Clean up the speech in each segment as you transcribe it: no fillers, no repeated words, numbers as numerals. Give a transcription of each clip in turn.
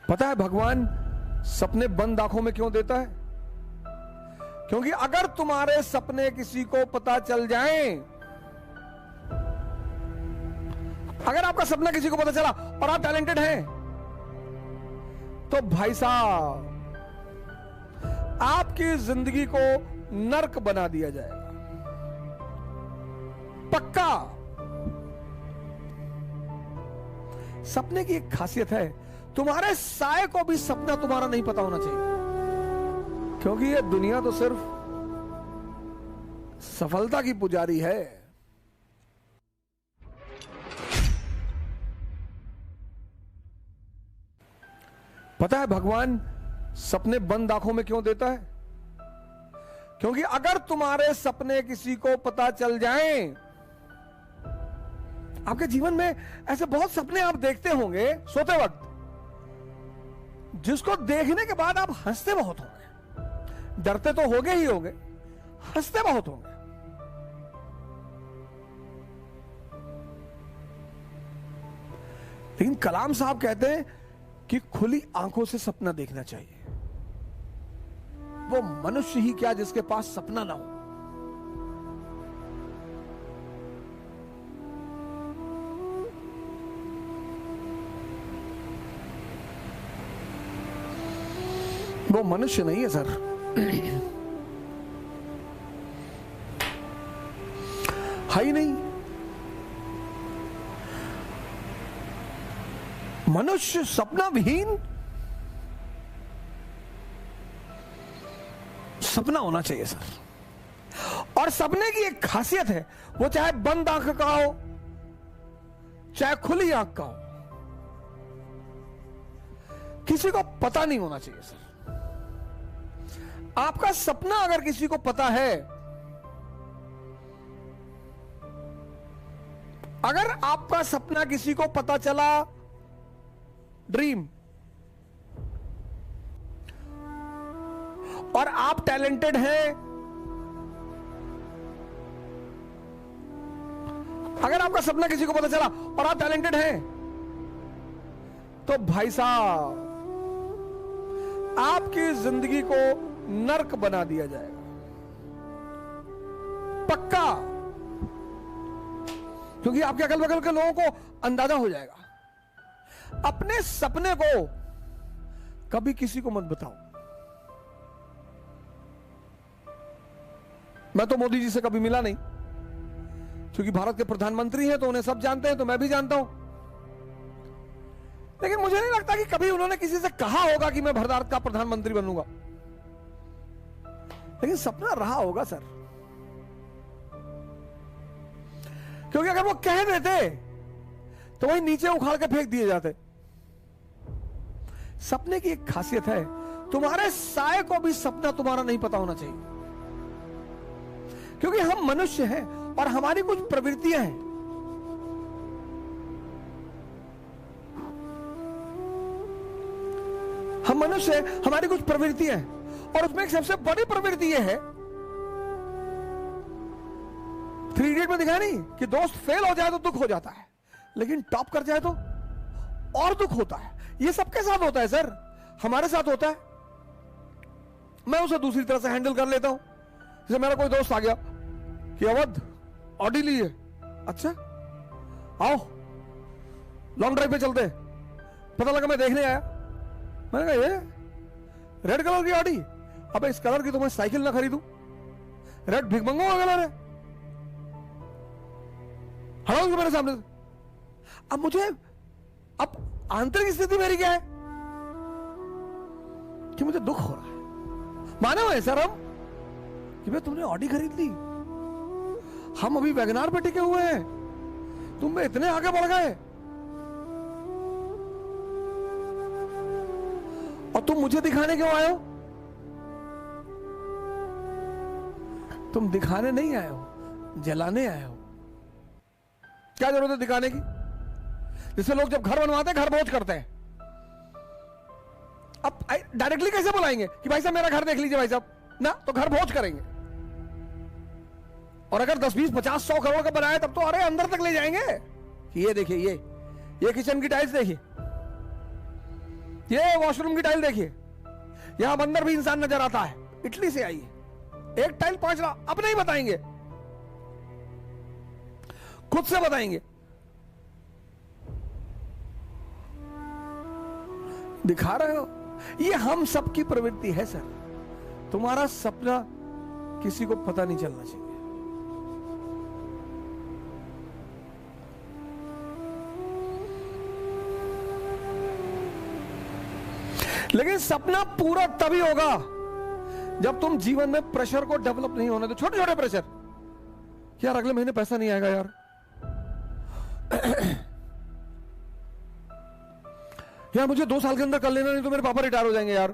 पता है भगवान सपने बंद आंखों में क्यों देता है? क्योंकि अगर तुम्हारे सपने किसी को पता चल जाएं, अगर आपका सपना किसी को पता चला और आप टैलेंटेड हैं, तो भाई साहब आपकी जिंदगी को नर्क बना दिया जाएगा, पक्का। सपने की एक खासियत है, तुम्हारे साए को भी सपना तुम्हारा नहीं पता होना चाहिए, क्योंकि ये दुनिया तो सिर्फ सफलता की पुजारी है। पता है भगवान सपने बंद आंखों में क्यों देता है? क्योंकि अगर तुम्हारे सपने किसी को पता चल जाएं, आपके जीवन में ऐसे बहुत सपने आप देखते होंगे सोते वक्त, जिसको देखने के बाद आप हंसते बहुत होंगे, डरते तो होंगे ही होंगे, हंसते बहुत होंगे। लेकिन कलाम साहब कहते हैं कि खुली आंखों से सपना देखना चाहिए। वो मनुष्य ही क्या जिसके पास सपना ना हो। वो मनुष्य नहीं है सर, है ही नहीं। मनुष्य सपना विहीन सपना होना चाहिए सर। और सपने की एक खासियत है, वो चाहे बंद आंख का हो चाहे खुली आंख का हो, किसी को पता नहीं होना चाहिए सर। आपका सपना अगर किसी को पता है, अगर आपका सपना किसी को पता चला, ड्रीम, और आप टैलेंटेड हैं, अगर आपका सपना किसी को पता चला और आप टैलेंटेड हैं, तो भाई साहब आपकी जिंदगी को नर्क बना दिया जाएगा, पक्का। क्योंकि आपके अगल बगल के लोगों को अंदाजा हो जाएगा। अपने सपने को कभी किसी को मत बताओ। मैं तो मोदी जी से कभी मिला नहीं, क्योंकि भारत के प्रधानमंत्री हैं तो उन्हें सब जानते हैं, तो मैं भी जानता हूं। लेकिन मुझे नहीं लगता कि कभी उन्होंने किसी से कहा होगा कि मैं भारत का प्रधानमंत्री बनूंगा। लेकिन सपना रहा होगा सर, क्योंकि अगर वो कह देते तो वही नीचे उखाड़ के फेंक दिए जाते। सपने की एक खासियत है, तुम्हारे साए को भी सपना तुम्हारा नहीं पता होना चाहिए, क्योंकि हम मनुष्य हैं और हमारी कुछ प्रवृत्तियां हैं। हम मनुष्य हैं, हमारी कुछ प्रवृत्तियां हैं, और उसमें एक सबसे बड़ी प्रवृत्ति यह है, 3 इडियट में दिखाया नहीं कि दोस्त फेल हो जाए तो दुख हो जाता है, लेकिन टॉप कर जाए तो और दुख होता है। ये सबके साथ होता है सर, हमारे साथ होता है। मैं उसे दूसरी तरह से हैंडल कर लेता हूं। जैसे मेरा कोई दोस्त आ गया कि अवध ऑडी ली है, अच्छा आओ लॉन्ग ड्राइव पे चलते। पता लगा मैं देखने आया, मैंने कहा ये रेड कलर की ऑडी, अबे इस कलर की तो मैं साइकिल ना खरीदूं, रेड भिखमंगों का कलर है, हटाओ मेरे सामने से। अब मुझे, अब आंतरिक स्थिति मेरी क्या है कि मुझे दुख हो रहा है। मानो है सर हम कि भाई तुमने ऑडी खरीद ली, हम अभी वैगनार पे टिके हुए हैं, तुम में इतने आगे बढ़ गए और तुम मुझे दिखाने क्यों आए हो? तुम दिखाने नहीं आए हो, जलाने आए हो। क्या जरूरत है दिखाने की? जिससे लोग जब घर बनवाते हैं घर भोज करते हैं। अब डायरेक्टली कैसे बुलाएंगे कि भाई साहब मेरा घर देख लीजिए भाई साहब, ना तो घर भोज करेंगे। और अगर 10, 20, 50, 100 करोड़ का बनाए तब तो अरे अंदर तक ले जाएंगे कि ये देखिए, ये किचन की टाइल्स देखिए, ये वॉशरूम की टाइल देखिए, यहां अंदर भी इंसान नजर आता है, इटली से आई है। एक टाइल 5 लाख, अब नहीं बताएंगे, खुद से बताएंगे। दिखा रहे हो, ये हम सबकी प्रवृत्ति है सर। तुम्हारा सपना किसी को पता नहीं चलना चाहिए। लेकिन सपना पूरा तभी होगा जब तुम जीवन में प्रेशर को डेवलप नहीं होने दो। छोटे छोटे प्रेशर, यार अगले महीने पैसा नहीं आएगा यार, यार मुझे 2 साल के अंदर कर लेना, नहीं तो मेरे पापा रिटायर हो जाएंगे यार।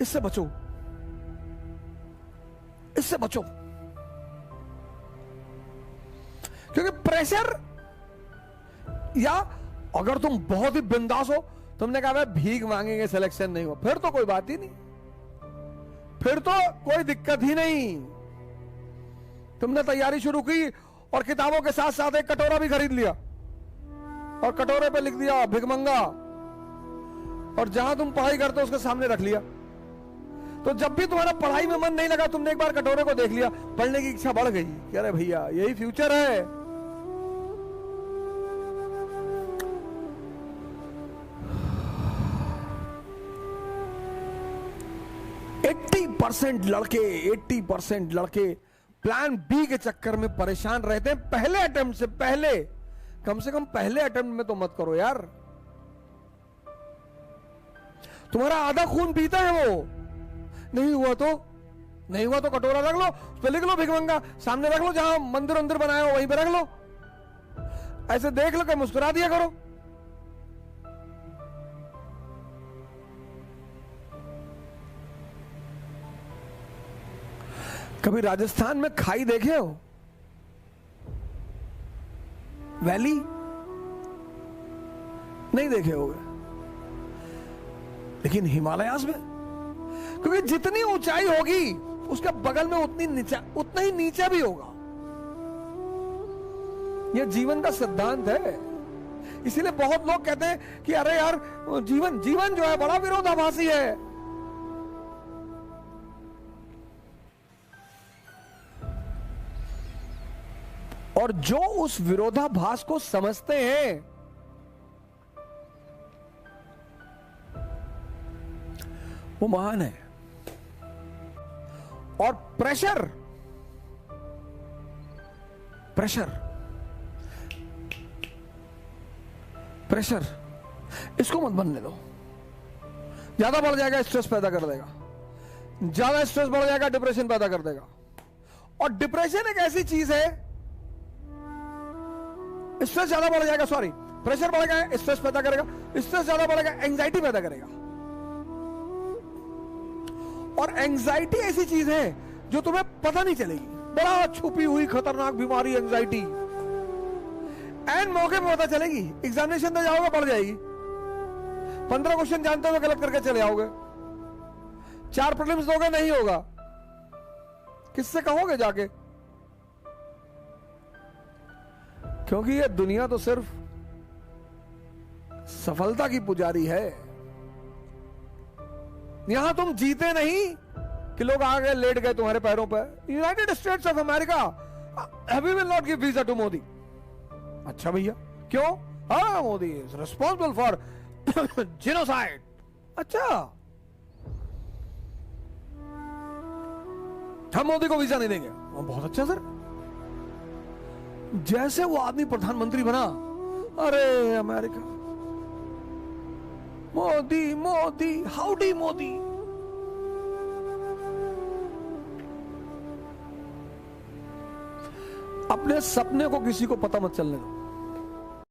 इससे बचो, इससे बचो, क्योंकि प्रेशर, या अगर तुम बहुत ही बिंदास हो, तुमने कहा भाई भीख मांगेंगे सिलेक्शन नहीं हो, फिर तो कोई बात ही नहीं, फिर तो कोई दिक्कत ही नहीं। तुमने तैयारी शुरू की और किताबों के साथ साथ एक कटोरा भी खरीद लिया और कटोरे पे लिख दिया भिखमंगा, और जहां तुम पढ़ाई करते हो उसके सामने रख लिया। तो जब भी तुम्हारा पढ़ाई में मन नहीं लगा, तुमने एक बार कटोरे को देख लिया, पढ़ने की इच्छा बढ़ गई कि अरे भैया यही फ्यूचर है। 80% लड़के प्लान बी के चक्कर में परेशान रहते हैं। पहले अटेम्प्ट से पहले, कम से कम पहले अटेम्प्ट में तो मत करो यार। तुम्हारा आधा खून पीता है वो, नहीं हुआ तो कटोरा रख लो, उस पर लिख लो भिखमंगा, सामने रख लो, जहां मंदिर अंदर बनाया हो वहीं पे रख लो, ऐसे देख लो कि मुस्कुरा दिया करो। कभी राजस्थान में खाई देखे हो? वैली नहीं देखे होगे, लेकिन हिमालयाज में, क्योंकि जितनी ऊंचाई होगी उसके बगल में उतना ही नीचा भी होगा। यह जीवन का सिद्धांत है। इसीलिए बहुत लोग कहते हैं कि अरे यार जीवन जो है बड़ा विरोधाभासी है। और जो उस विरोधाभास को समझते हैं वो महान है। और प्रेशर इसको मत बनने दो। ज्यादा बढ़ जाएगा स्ट्रेस पैदा कर देगा, ज्यादा स्ट्रेस बढ़ जाएगा डिप्रेशन पैदा कर देगा। और डिप्रेशन एक ऐसी चीज है, स्ट्रेस ज्यादा बढ़ जाएगा, सॉरी प्रेशर बढ़ेगा स्ट्रेस पैदा करेगा, स्ट्रेस ज्यादा बढ़ेगा एंजाइटी पैदा करेगा। और एंजाइटी ऐसी चीज है जो तुम्हें पता नहीं चलेगी, बड़ा छुपी हुई खतरनाक बीमारी एंजाइटी, एंड मौके पे पता चलेगी। एग्जामिनेशन दे जाओगे बढ़ जाएगी, 15 क्वेश्चन जानते हो गलत करके चले आओगे, 4 प्रीलिम्स दोगे नहीं होगा, किससे कहोगे जाके? क्योंकि ये दुनिया तो सिर्फ सफलता की पुजारी है। यहां तुम जीते नहीं कि लोग आ गए लेट गए तुम्हारे पैरों पर। United States of America we will not give visa to Modi. अच्छा भैया क्यों? हाँ Modi is responsible for genocide. अच्छा हम मोदी को वीजा नहीं देंगे। बहुत अच्छा सर। जैसे वो आदमी प्रधानमंत्री बना, अरे अमेरिका मोदी मोदी हाउडी मोदी। अपने सपने को किसी को पता मत चलने दो।